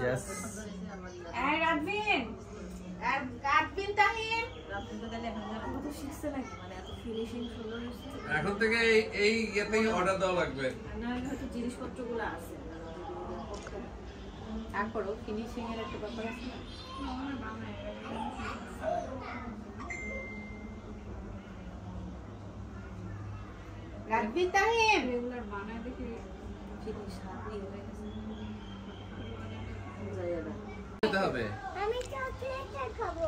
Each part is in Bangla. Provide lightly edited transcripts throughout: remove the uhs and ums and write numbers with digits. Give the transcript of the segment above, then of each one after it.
Yes. And Radvin. Radvin Tahir. Radvin তো তাহলে এখন তো শিখছে নাকি মানে এত ফিনিশিং সুন্দর হচ্ছে। এখন থেকে এই ইয়েতেই অর্ডার দেওয়া লাগবে। না হয়তো জিনিসপত্রগুলো আছে। তারপরও ফিনিশিং এর একটা ব্যাপার আছে না। Radvin তাহির রেগুলার বানায় দেখি জিনিস হাত নিয়ে হয়ে গেছে। খেতে হবে। আমি চকলেট খাবো।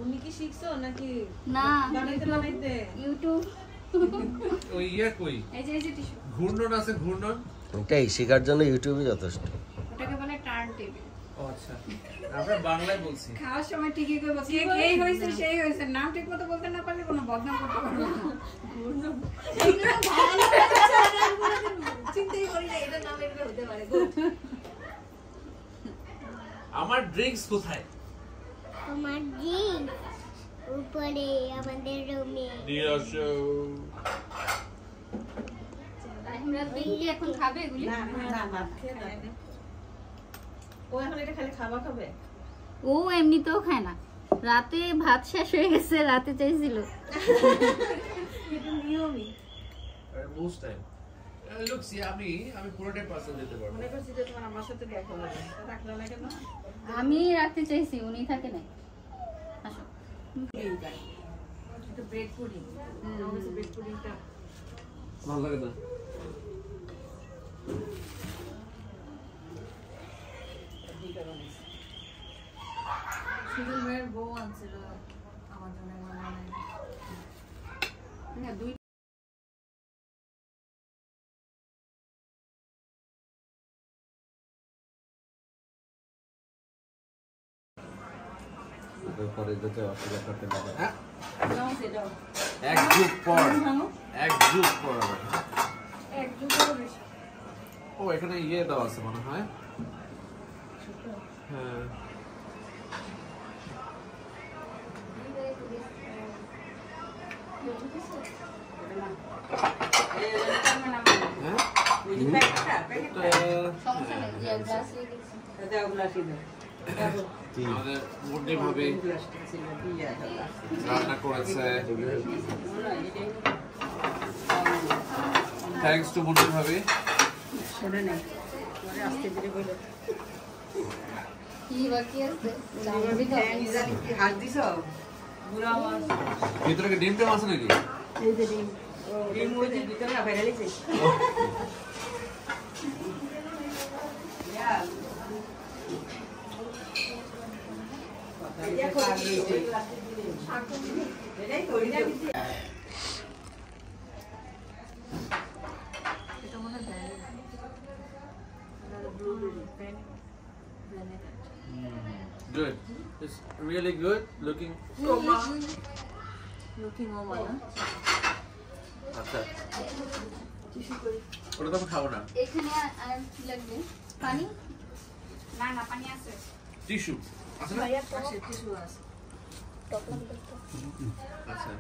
উনি কি শিখছো নাকি না বানাইতে ইউটিউব ওই ইয়া কই এই যে টিস্যু ঘূর্ণন আছে ঘূর্ণন এটাই শেখার জন্য ইউটিউবই যথেষ্ট। ওটাকে বলে টার্ন টেবিল। ও আচ্ছা আমরা বাংলায় বলছি। খাওয়ার সময় ঠিকই কইবো কে এই হইছে সেই হইছে নাম ঠিকমতো বলতে না পারলে কোনো বদনাম করতে পারবো না। ঘূর্ণন এইটা ভালো চিন্তাই করি না এটা নাম এর হতে পারে। গুড আমার ড্রিঙ্কস কোথায়? আমার জিন উপরে আমাদের রুমে নিয়ে আসো। আমরা দিল্লি এখন খাবে এগুলি না ভাত খেয়ে দাও। ও এখন এটা খালি খাওয়া খাবে? ও এমনিতেও খায় না রাতে ভাত শেষ হয়ে গেছে রাতে চাইছিল এটা নিয়মই আর মোস্ট টাইম লুকস আমি পুরোটাই পার্সেল দিতে পারবো। মনে করছি যে তোমার আমার সাথে দেখা হবে রাখলা না কেন? আমি রাতে চাইছি উনি থাকে না আসো এটা ব্রেড পুডিং আমাদের ব্রেড পুডিংটা ভালো লাগে না? সুজন ভাইয়ের বউ আনছিল আমার জন্য না দুই পরে যেতে অসুবিধা করতে পারে। নাও সেটা এক যুগ পর এক যুগেরও বেশি। ও এখানে ইয়ে দেওয়া আছে মনে হয়। হ্যাঁ আমাদের মুন্ডি ভাবে রান্না করেছে। থ্যাঙ্কস টু মুন্ডি ভাবে। ভিতরে কি ডিম টেম আছে নাকি? Good. It's really good looking. Looking ও মানে আচ্ছা ওটা তো আমি খাবো না। এখানে আর কি লাগবে পানি না পানি আছে টিস্যু আছে না? পাশে টিস্যু আছে আচ্ছা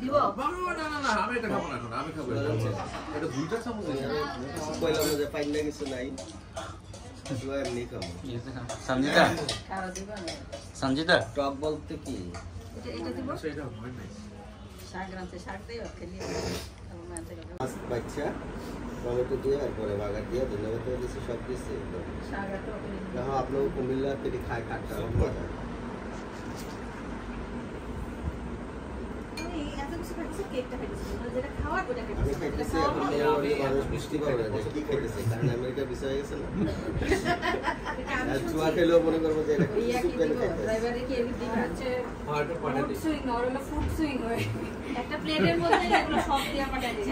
দিব না আমি এটা খাবো না এখন আমি খাবো এটা দুইটা চামচ দিয়েছে। কইলাম যে পাইন না কিছু নাই তুই এমনি খাবো। समझिता খাওয়া দিব না समझिता টক বলতে কি এটা দিব আচ্ছা এটা হয় নাই। শাক রাঁধতে শাক দেও খেলি মাছ বাচ্চা টমেটো দিয়ে এরপরে বাগার দিয়ে ধন্যবাদ দিয়েছি সব দিচ্ছি। শাক আর দেখো আপনার কুমিল্লা থেকে খায় কাটটা মজা। আমি খাইতেছি এখন মানুষ বৃষ্টি পাবে না কি খাইতেছে কারণ আমেরিকা বিষয় হয়ে গেছে না চুয়া খেলেও মনে করবো যে এটা কিছু পেলে একটা প্লেটের মধ্যে এগুলো সব দিয়ে পাঠাই দিই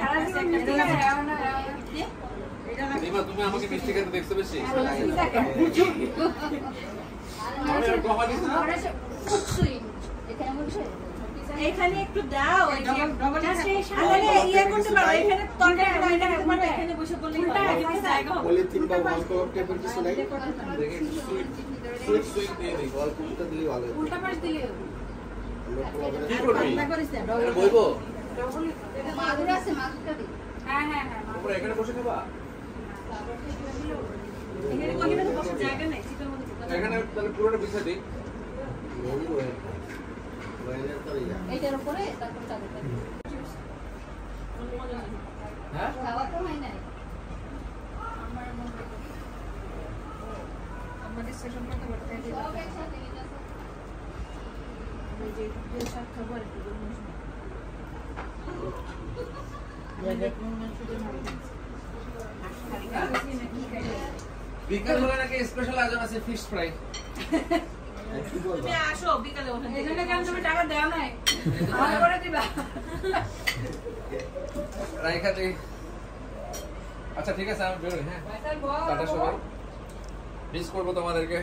রিমা তুমি আমাকে মিষ্টি খেতে দেখছো বেশি? এখানে একটু দাও ইয়ে করতে পারো এখানে তরকারি এখানে বসে বললে পলিথিন বা ওয়াল কভার টেপের কিছু নাই সুইট সুইট দিয়ে দিই। ওয়াল কভারটা দিলে ভালো হয়। উল্টা পাশ দিলে কি করবি? আরে বইবো মাদুর আছে মাদুরটা দিই হ্যাঁ তোমরা এখানে বসে খাবা? এখানে কোহিনা তো বসার জায়গা নাই শীতের মধ্যে এখানে তাহলে পুরোটা বিছা দিই। এইটার উপরে তারপর চাদরটা হ্যাঁ খাওয়া তো হয় নাই আমাদের সেশন করতে করতে সব একসাথে নিতেছে ওই যে সাত খাবার একটু গরম বিকাল হলে নাকি স্পেশাল আয়োজন আছে ফিশ ফ্রাই। তুমি আসো বিকালে ওখানে এখানে কেন তুমি টাকা দেও নাই আমার করে দিবা রাইখা দে। আচ্ছা ঠিক আছে আমি বেরোই। হ্যাঁ টাটা সবাই, মিস করবো তোমাদেরকে।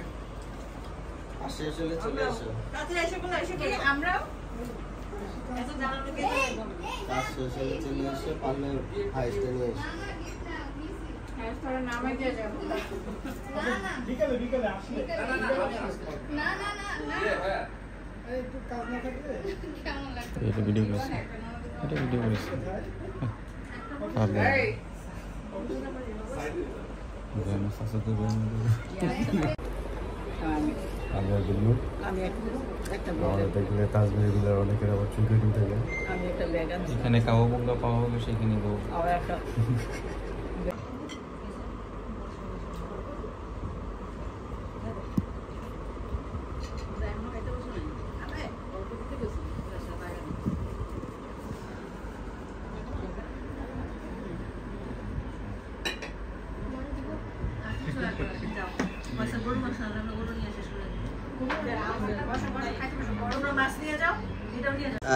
আসে আসলে চলে এসো। তাড়াতাড়ি এসে বলে এসে কি আমরা এত জানানো কে কাজ শেষ হলে চলে এসে পারলে হাইস্টে নিয়ে এসো। হ্যাঁ তোরা নামে দিয়ে যাও বিকালে বিকালে আসলে না না না না হ্যাঁ একটু কাজ না থাকলে কেমন লাগছে এটা ভিডিও করেছে, এটা ভিডিও করেছে। এই আমি আর গুল্লু আমাদের দেখলে তাজমহলগুলোর অনেকের আবার চুল কেটে থাকে। এখানে কাউবঙ্গা পাওয়া হলো সেখানে গো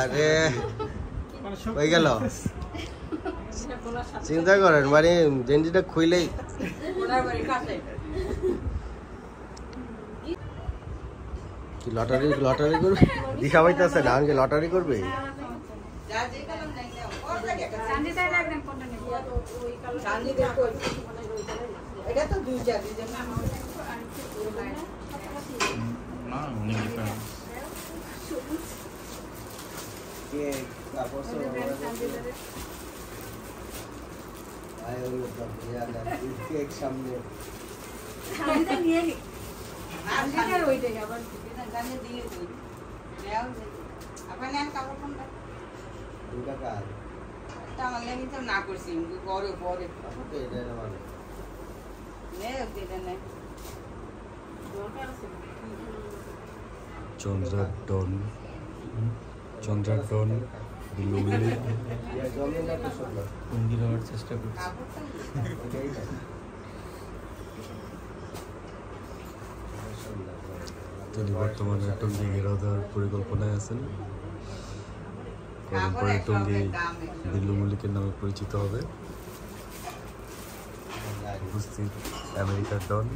আরে হয়ে গেল, চিন্তা করেন মানে জেন্টিটা খুইলেই কি লটারি লটারি করবে দিশা পাইতেছে না আজকে লটারি করবে। এটা তো দুই চার না অনেক ডিফারেন্ট। সামনে না করছি পরে পরে চন্দ্রাটন বিলুমিলি কুঙ্গি হওয়ার চেষ্টা করছি। তিনি বর্তমানে টঙ্গী ঘেরাও দেওয়ার পরিকল্পনায় আছেন। কদিন পরে টঙ্গী বিল্লু মল্লিকের নামে পরিচিত হবে। উপস্থিত আমেরিকার ডন,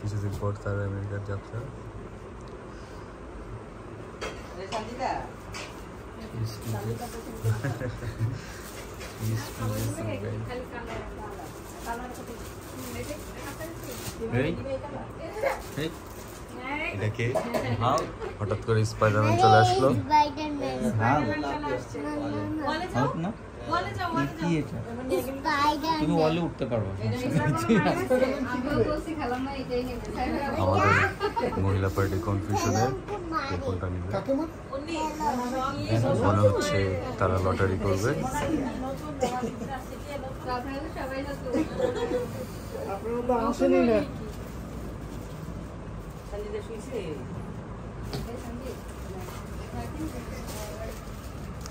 কিছুদিন পর তার আমেরিকার যাত্রা। এটাকে হঠাৎ করে স্পাইডারম্যান চলে আসলো। তুমি ওয়ালে উঠতে পারবো। আমাদের মহিলা পার্টি কনফিউশনে কোনটা নিবে মনে হচ্ছে তারা লটারি করবে। আপনারা তো আসেনি না।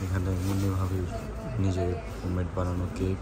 এখানে মুন্নি ভাবির নিজের হোমমেড বানানো কেক,